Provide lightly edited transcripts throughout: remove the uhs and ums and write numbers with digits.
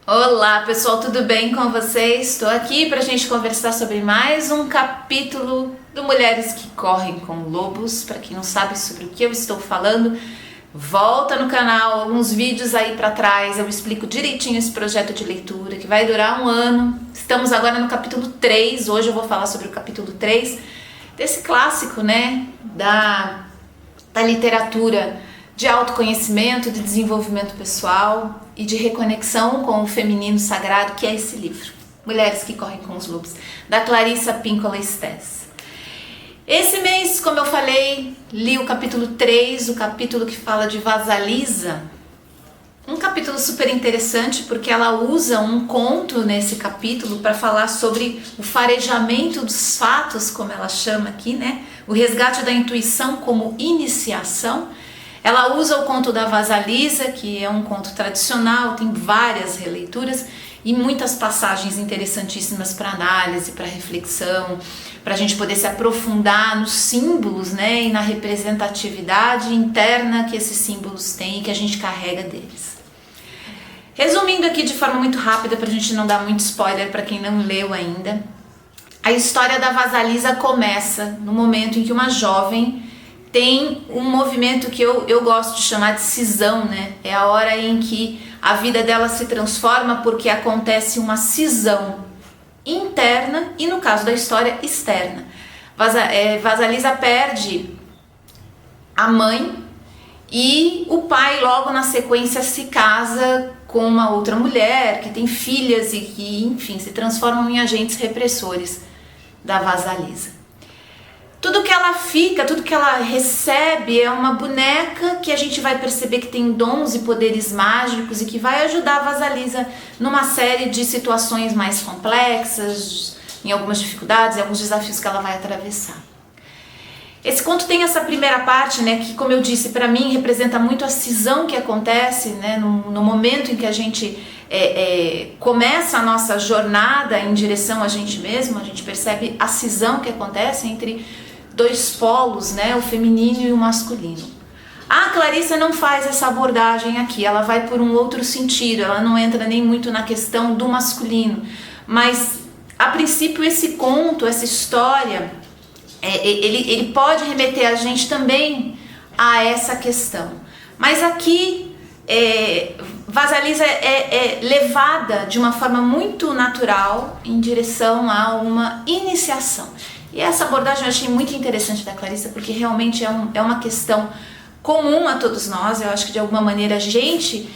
Olá pessoal, tudo bem com vocês? Estou aqui para a gente conversar sobre mais um capítulo do Mulheres que Correm com Lobos. Para quem não sabe sobre o que eu estou falando, volta no canal, alguns vídeos aí para trás, eu explico direitinho esse projeto de leitura que vai durar um ano. Estamos agora no capítulo 3, hoje eu vou falar sobre o capítulo 3 desse clássico, né, da literatura de autoconhecimento, de desenvolvimento pessoal e de reconexão com o feminino sagrado, que é esse livro, Mulheres que Correm com os Lobos, da Clarissa Pinkola Estés. Esse mês, como eu falei, li o capítulo 3, o capítulo que fala de Vasalisa, um capítulo super interessante porque ela usa um conto nesse capítulo para falar sobre o farejamento dos fatos, como ela chama aqui, né? O resgate da intuição como iniciação. Ela usa o conto da Vasalisa, que é um conto tradicional, tem várias releituras e muitas passagens interessantíssimas para análise, para reflexão, para a gente poder se aprofundar nos símbolos, né, e na representatividade interna que esses símbolos têm e que a gente carrega deles. Resumindo aqui de forma muito rápida, para a gente não dar muito spoiler para quem não leu ainda, a história da Vasalisa começa no momento em que uma jovem tem um movimento que eu gosto de chamar de cisão, né? É a hora em que a vida dela se transforma porque acontece uma cisão interna e, no caso da história, externa. Vasalisa perde a mãe e o pai logo na sequência se casa com uma outra mulher que tem filhas e que, enfim, se transformam em agentes repressores da Vasalisa. Tudo que ela fica, tudo que ela recebe é uma boneca que a gente vai perceber que tem dons e poderes mágicos e que vai ajudar a Vasalisa numa série de situações mais complexas, em algumas dificuldades, em alguns desafios que ela vai atravessar. Esse conto tem essa primeira parte, né, que, como eu disse, para mim representa muito a cisão que acontece, né, no momento em que a gente começa a nossa jornada em direção a gente mesmo. A gente percebe a cisão que acontece entre dois polos, né, o feminino e o masculino. A Clarissa não faz essa abordagem aqui, ela vai por um outro sentido, ela não entra nem muito na questão do masculino, mas a princípio esse conto, essa história, ele pode remeter a gente também a essa questão. Mas aqui Vasalisa é levada de uma forma muito natural em direção a uma iniciação. E essa abordagem eu achei muito interessante da Clarissa, porque realmente é uma questão comum a todos nós. Eu acho que de alguma maneira a gente,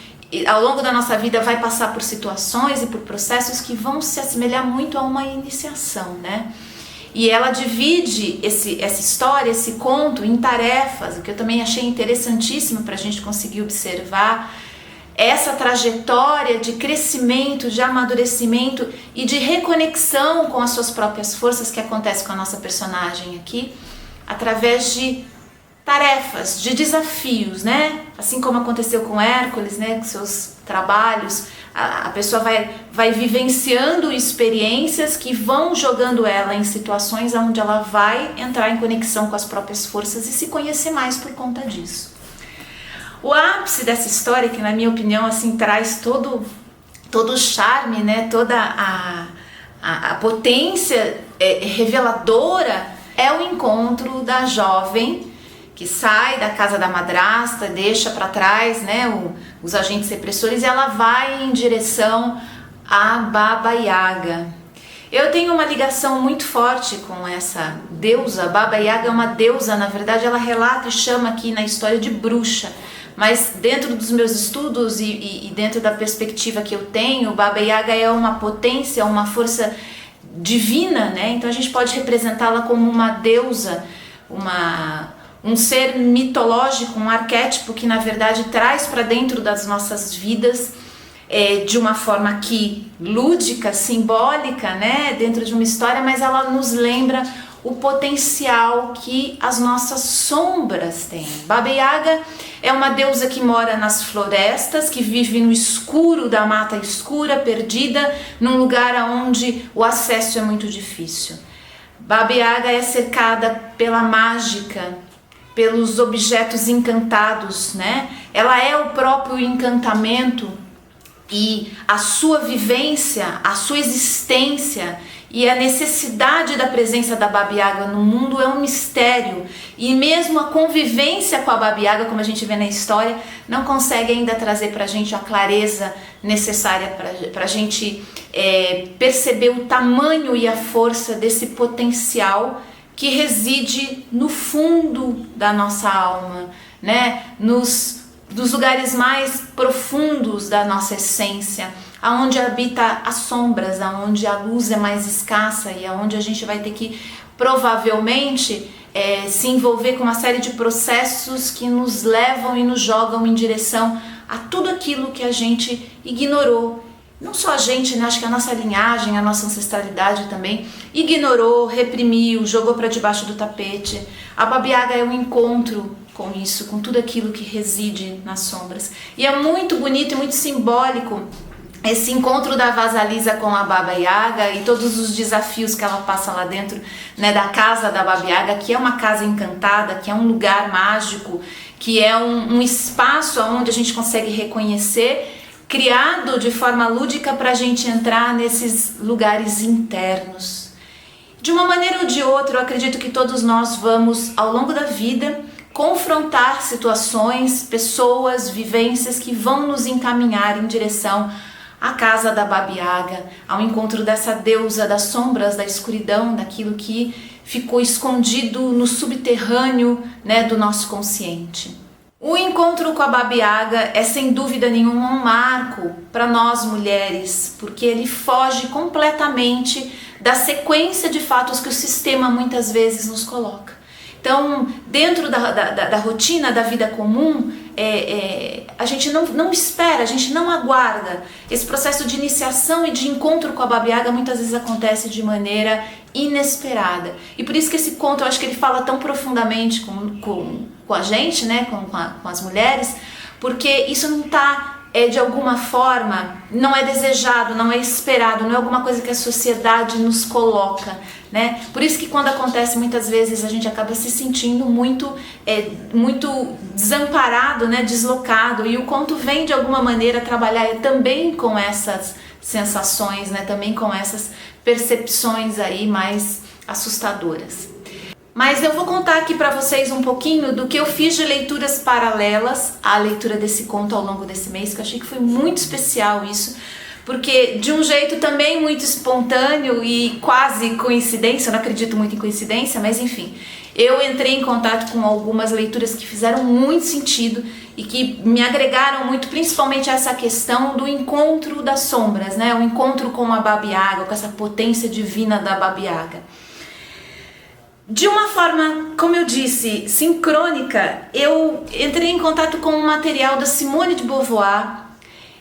ao longo da nossa vida, vai passar por situações e por processos que vão se assemelhar muito a uma iniciação, né? E ela divide essa história, esse conto em tarefas, o que eu também achei interessantíssimo para a gente conseguir observar essa trajetória de crescimento, de amadurecimento e de reconexão com as suas próprias forças que acontece com a nossa personagem aqui, através de tarefas, de desafios, né? Assim como aconteceu com Hércules, né? Com seus trabalhos, a pessoa vai vivenciando experiências que vão jogando ela em situações onde ela vai entrar em conexão com as próprias forças e se conhecer mais por conta disso. O ápice dessa história, que na minha opinião assim traz todo o charme, né, toda a potência reveladora, é o encontro da jovem que sai da casa da madrasta, deixa para trás, né, os agentes repressores, e ela vai em direção a Baba Yaga. Eu tenho uma ligação muito forte com essa deusa. Baba Yaga é uma deusa, na verdade ela relata e chama aqui na história de bruxa. Mas dentro dos meus estudos e dentro da perspectiva que eu tenho, Baba Yaga é uma potência, uma força divina, né? Então a gente pode representá-la como uma deusa, um ser mitológico, um arquétipo que na verdade traz para dentro das nossas vidas de uma forma aqui lúdica, simbólica, né? Dentro de uma história, mas ela nos lembra o potencial que as nossas sombras têm. Baba Yaga é uma deusa que mora nas florestas, que vive no escuro da mata escura, perdida, num lugar onde o acesso é muito difícil. Baba Yaga é cercada pela mágica, pelos objetos encantados, né? Ela é o próprio encantamento e a sua vivência, a sua existência e a necessidade da presença da Baba Yaga no mundo é um mistério, e mesmo a convivência com a Baba Yaga, como a gente vê na história, não consegue ainda trazer para a gente a clareza necessária para a gente perceber o tamanho e a força desse potencial que reside no fundo da nossa alma, né? Nos lugares mais profundos da nossa essência, aonde habita as sombras, aonde a luz é mais escassa e aonde a gente vai ter que provavelmente se envolver com uma série de processos que nos levam e nos jogam em direção a tudo aquilo que a gente ignorou. Não só a gente, né? Acho que a nossa linhagem, a nossa ancestralidade também ignorou, reprimiu, jogou para debaixo do tapete. A Baba Yaga é um encontro com isso, com tudo aquilo que reside nas sombras. E é muito bonito e muito simbólico esse encontro da Vasalisa com a Baba Yaga e todos os desafios que ela passa lá dentro, né, da casa da Baba Yaga, que é uma casa encantada, que é um lugar mágico, que é um espaço onde a gente consegue reconhecer, criado de forma lúdica para a gente entrar nesses lugares internos. De uma maneira ou de outra, eu acredito que todos nós vamos, ao longo da vida, confrontar situações, pessoas, vivências que vão nos encaminhar em direção à casa da Baba Yaga, ao encontro dessa deusa das sombras, da escuridão, daquilo que ficou escondido no subterrâneo, né, do nosso consciente. O encontro com a Baba Yaga é sem dúvida nenhuma um marco para nós mulheres, porque ele foge completamente da sequência de fatos que o sistema muitas vezes nos coloca. Então, dentro da rotina da vida comum, a gente não espera, a gente não aguarda. Esse processo de iniciação e de encontro com a Baba Yaga muitas vezes acontece de maneira inesperada. E por isso que esse conto, eu acho que ele fala tão profundamente com a gente, né, com as mulheres, porque isso não está, de alguma forma, não é desejado, não é esperado, não é alguma coisa que a sociedade nos coloca, né? Por isso que quando acontece, muitas vezes a gente acaba se sentindo muito desamparado, né, deslocado, e o conto vem de alguma maneira trabalhar também com essas sensações, né, também com essas percepções aí mais assustadoras. Mas eu vou contar aqui para vocês um pouquinho do que eu fiz de leituras paralelas à leitura desse conto ao longo desse mês, que eu achei que foi muito especial isso, porque de um jeito também muito espontâneo e quase coincidência, eu não acredito muito em coincidência, mas enfim, eu entrei em contato com algumas leituras que fizeram muito sentido e que me agregaram muito, principalmente essa questão do encontro das sombras, né? O encontro com a Baba Yaga, com essa potência divina da Baba Yaga. De uma forma, como eu disse, sincrônica, eu entrei em contato com um material da Simone de Beauvoir,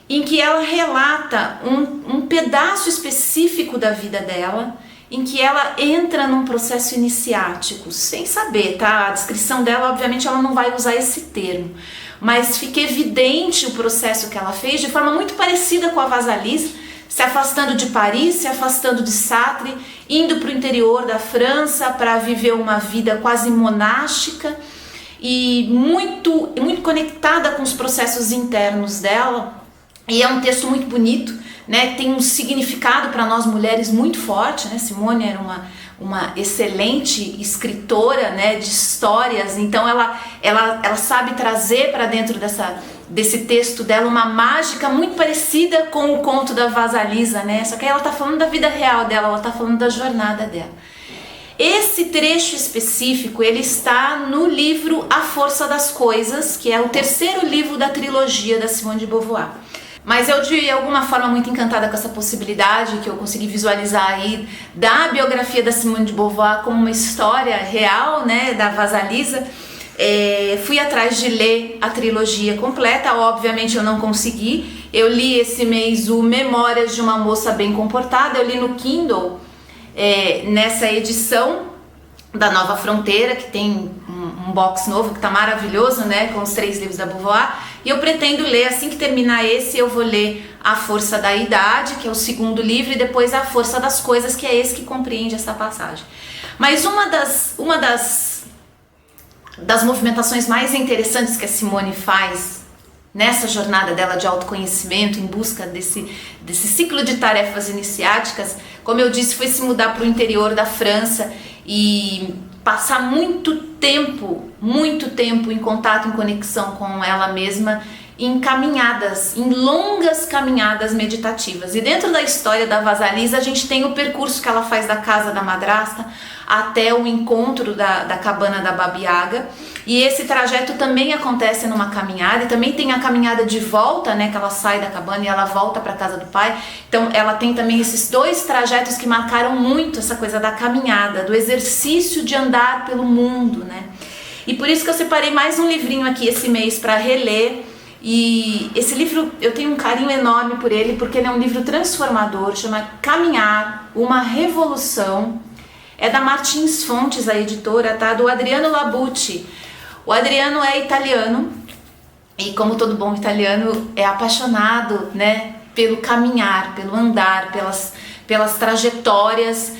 em que ela relata um pedaço específico da vida dela, em que ela entra num processo iniciático, sem saber, tá? A descrição dela, obviamente, ela não vai usar esse termo, mas fica evidente o processo que ela fez, de forma muito parecida com a Vasalisa, se afastando de Paris, se afastando de Sartre, indo para o interior da França para viver uma vida quase monástica e muito conectada com os processos internos dela. E é um texto muito bonito, né? Tem um significado para nós mulheres muito forte, né? Simone era uma excelente escritora, né, de histórias, então ela sabe trazer para dentro desse texto dela uma mágica muito parecida com o conto da Vasalisa, né? Só que aí ela está falando da vida real dela, ela está falando da jornada dela. Esse trecho específico, ele está no livro A Força das Coisas, que é o terceiro livro da trilogia da Simone de Beauvoir. Mas eu, de alguma forma, muito encantada com essa possibilidade que eu consegui visualizar aí da biografia da Simone de Beauvoir como uma história real, né, da Vasalisa, fui atrás de ler a trilogia completa. Obviamente eu não consegui. Eu li esse mês o Memórias de uma Moça Bem Comportada, eu li no Kindle, nessa edição da Nova Fronteira, que tem um box novo que tá maravilhoso, né, com os 3 livros da Beauvoir, e eu pretendo ler, assim que terminar esse, eu vou ler A Força da Idade, que é o segundo livro, e depois A Força das Coisas, que é esse que compreende essa passagem. Mas uma das movimentações mais interessantes que a Simone faz nessa jornada dela de autoconhecimento, em busca desse ciclo de tarefas iniciáticas, como eu disse, foi se mudar para o interior da França e passar muito tempo em contato, em conexão com ela mesma, em caminhadas, em longas caminhadas meditativas. E dentro da história da Vasalisa, a gente tem o percurso que ela faz da casa da madrasta até o encontro da cabana da Baba Yaga. E esse trajeto também acontece numa caminhada, e também tem a caminhada de volta, né, que ela sai da cabana e ela volta para a casa do pai. Então ela tem também esses dois trajetos que marcaram muito essa coisa da caminhada, do exercício de andar pelo mundo, né? E por isso que eu separei mais um livrinho aqui esse mês para reler. E esse livro eu tenho um carinho enorme por ele, porque ele é um livro transformador, chama Caminhar, uma Revolução. É da Martins Fontes, a editora, tá? Do Adriano Labucci. O Adriano é italiano e, como todo bom italiano, é apaixonado, né, pelo caminhar, pelo andar, pelas trajetórias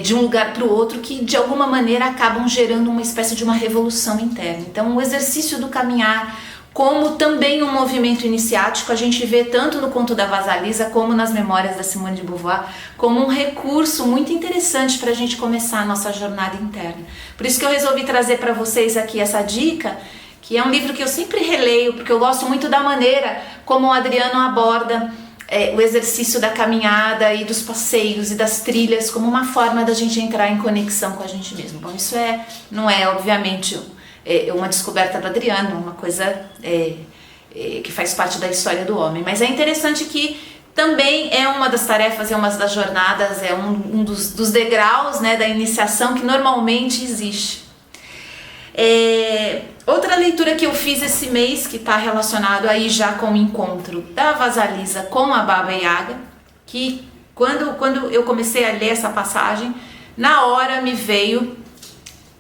de um lugar para o outro, que de alguma maneira acabam gerando uma espécie de uma revolução interna. Então o exercício do caminhar, como também um movimento iniciático, a gente vê tanto no conto da Vasalisa como nas memórias da Simone de Beauvoir, como um recurso muito interessante para a gente começar a nossa jornada interna. Por isso que eu resolvi trazer para vocês aqui essa dica, que é um livro que eu sempre releio, porque eu gosto muito da maneira como o Adriano aborda o exercício da caminhada e dos passeios e das trilhas como uma forma da gente entrar em conexão com a gente mesmo. Bom, isso não é obviamente uma descoberta do Adriano, uma coisa que faz parte da história do homem, mas é interessante que também é uma das tarefas, é uma das jornadas, é um dos degraus, né, da iniciação que normalmente existe. Outra leitura que eu fiz esse mês, que está relacionado aí já com o encontro da Vasalisa com a Baba Yaga, que quando eu comecei a ler essa passagem, na hora me veio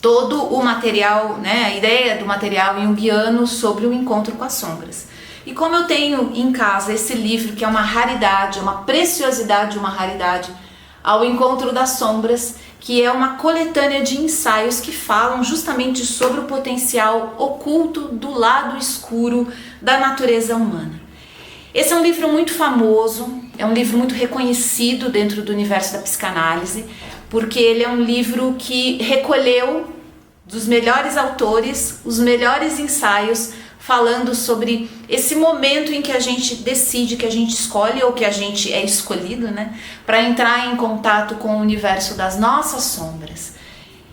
todo o material, né, a ideia do material junguiano sobre o encontro com as sombras. E como eu tenho em casa esse livro, que é uma raridade, uma preciosidade, uma raridade, Ao Encontro das Sombras, que é uma coletânea de ensaios que falam justamente sobre o potencial oculto do lado escuro da natureza humana. Esse é um livro muito famoso, é um livro muito reconhecido dentro do universo da psicanálise, porque ele é um livro que recolheu dos melhores autores, os melhores ensaios, falando sobre esse momento em que a gente decide, que a gente escolhe ou que a gente é escolhido, né, para entrar em contato com o universo das nossas sombras.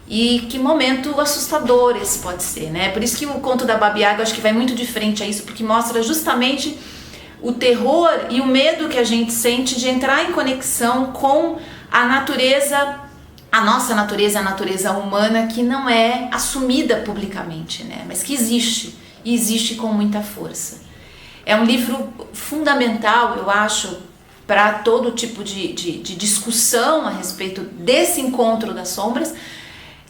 E que momento assustador esse pode ser, né? Por isso que o conto da Baba Yaga, acho que vai muito de frente a isso, porque mostra justamente o terror e o medo que a gente sente de entrar em conexão com a natureza, a nossa natureza, a natureza humana, que não é assumida publicamente, né, mas que existe. E existe com muita força. É um livro fundamental, eu acho, para todo tipo de discussão a respeito desse encontro das sombras,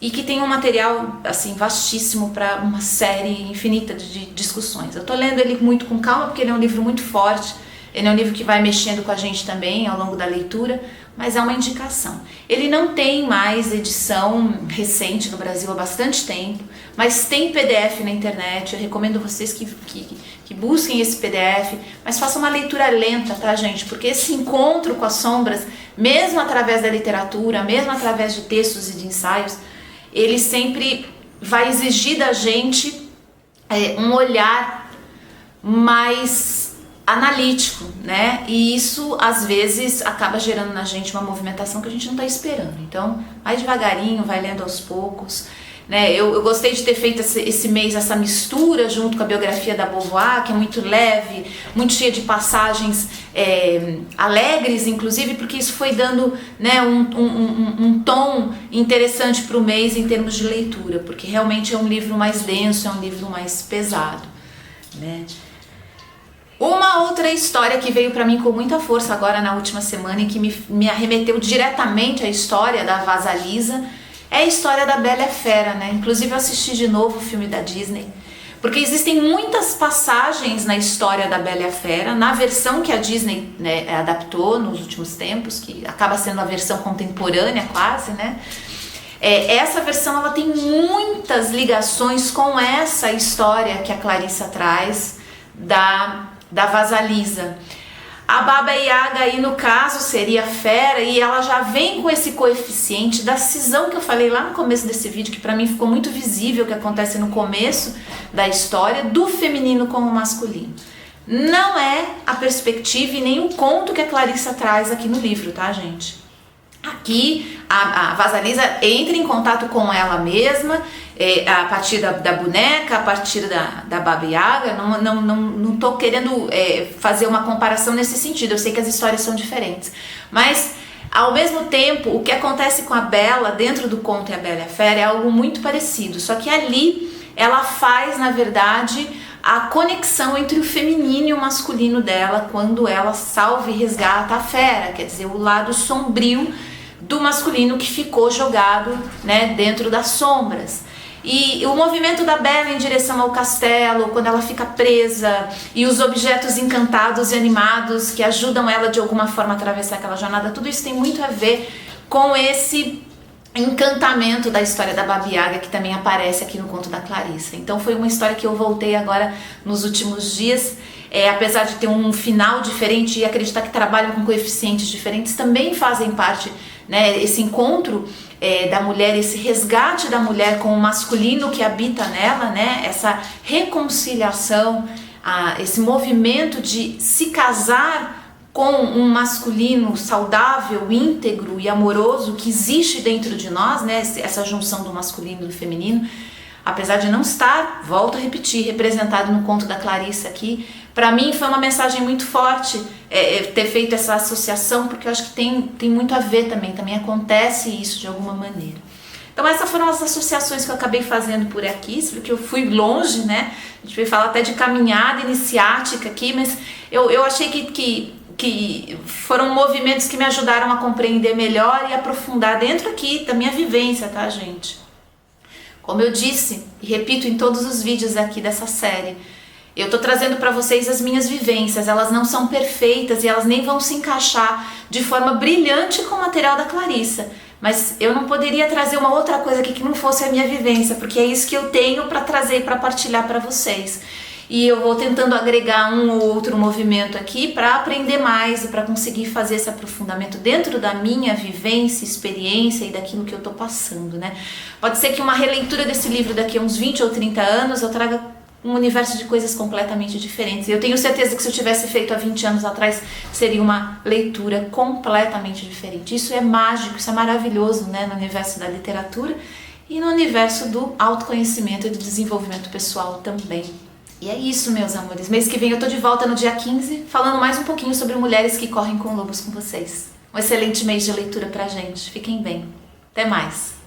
e que tem um material assim vastíssimo para uma série infinita de discussões. Eu estou lendo ele muito com calma, porque ele é um livro muito forte, ele é um livro que vai mexendo com a gente também ao longo da leitura, mas é uma indicação. Ele não tem mais edição recente no Brasil há bastante tempo, mas tem PDF na internet. Eu recomendo vocês que busquem esse PDF, mas façam uma leitura lenta, tá, gente? Porque esse encontro com as sombras, mesmo através da literatura, mesmo através de textos e de ensaios, ele sempre vai exigir da gente um olhar mais analítico, né? E isso às vezes acaba gerando na gente uma movimentação que a gente não está esperando. Então, vai devagarinho, vai lendo aos poucos, né? Eu gostei de ter feito esse mês essa mistura junto com a biografia da Beauvoir, que é muito leve, muito cheia de passagens alegres, inclusive, porque isso foi dando, né, um tom interessante para o mês em termos de leitura, porque realmente é um livro mais denso, é um livro mais pesado, né? Uma outra história que veio para mim com muita força agora na última semana e que me arremeteu diretamente à história da Vasalisa é a história da Bela e a Fera, né? Inclusive eu assisti de novo o filme da Disney, porque existem muitas passagens na história da Bela e a Fera, na versão que a Disney, né, adaptou nos últimos tempos, que acaba sendo a versão contemporânea quase, né? Essa versão ela tem muitas ligações com essa história que a Clarissa traz da Vasalisa. A Baba Yaga aí no caso seria a fera, e ela já vem com esse coeficiente da cisão que eu falei lá no começo desse vídeo, que para mim ficou muito visível, que acontece no começo da história, do feminino com o masculino. Não é a perspectiva e nem o conto que a Clarissa traz aqui no livro, tá, gente? Aqui a Vasalisa entra em contato com ela mesma, a partir da boneca, a partir da Baba Yaga. Não tô querendo fazer uma comparação nesse sentido, eu sei que as histórias são diferentes, mas ao mesmo tempo o que acontece com a Bela dentro do conto E a Bela e a Fera é algo muito parecido, só que ali ela faz, na verdade, a conexão entre o feminino e o masculino dela quando ela salva e resgata a fera, quer dizer, o lado sombrio do masculino que ficou jogado, né, dentro das sombras. E o movimento da Bela em direção ao castelo, quando ela fica presa, e os objetos encantados e animados que ajudam ela de alguma forma a atravessar aquela jornada, tudo isso tem muito a ver com esse encantamento da história da Baba Yaga, que também aparece aqui no conto da Clarissa. Então foi uma história que eu voltei agora nos últimos dias, apesar de ter um final diferente e acreditar que trabalham com coeficientes diferentes, também fazem parte, né, esse encontro da mulher, esse resgate da mulher com o masculino que habita nela, né, essa reconciliação, esse movimento de se casar com um masculino saudável, íntegro e amoroso que existe dentro de nós, né, essa junção do masculino e do feminino, apesar de não estar, volto a repetir, representado no conto da Clarissa aqui. Para mim foi uma mensagem muito forte ter feito essa associação, porque eu acho que tem muito a ver também acontece isso de alguma maneira. Então essas foram as associações que eu acabei fazendo por aqui, porque eu fui longe, né? A gente veio falar até de caminhada iniciática aqui, mas eu achei que foram movimentos que me ajudaram a compreender melhor e aprofundar dentro aqui da minha vivência, tá, gente? Como eu disse e repito em todos os vídeos aqui dessa série, eu tô trazendo para vocês as minhas vivências. Elas não são perfeitas e elas nem vão se encaixar de forma brilhante com o material da Clarissa, mas eu não poderia trazer uma outra coisa aqui que não fosse a minha vivência, porque é isso que eu tenho para trazer e para partilhar para vocês. E eu vou tentando agregar um ou outro movimento aqui para aprender mais e para conseguir fazer esse aprofundamento dentro da minha vivência, experiência e daquilo que eu tô passando, né? Pode ser que uma releitura desse livro daqui a uns 20 ou 30 anos eu traga um universo de coisas completamente diferentes. Eu tenho certeza que se eu tivesse feito há 20 anos atrás, seria uma leitura completamente diferente. Isso é mágico, isso é maravilhoso, né, no universo da literatura e no universo do autoconhecimento e do desenvolvimento pessoal também. E é isso, meus amores. Mês que vem eu tô de volta no dia 15, falando mais um pouquinho sobre mulheres que correm com lobos com vocês. Um excelente mês de leitura pra gente. Fiquem bem. Até mais.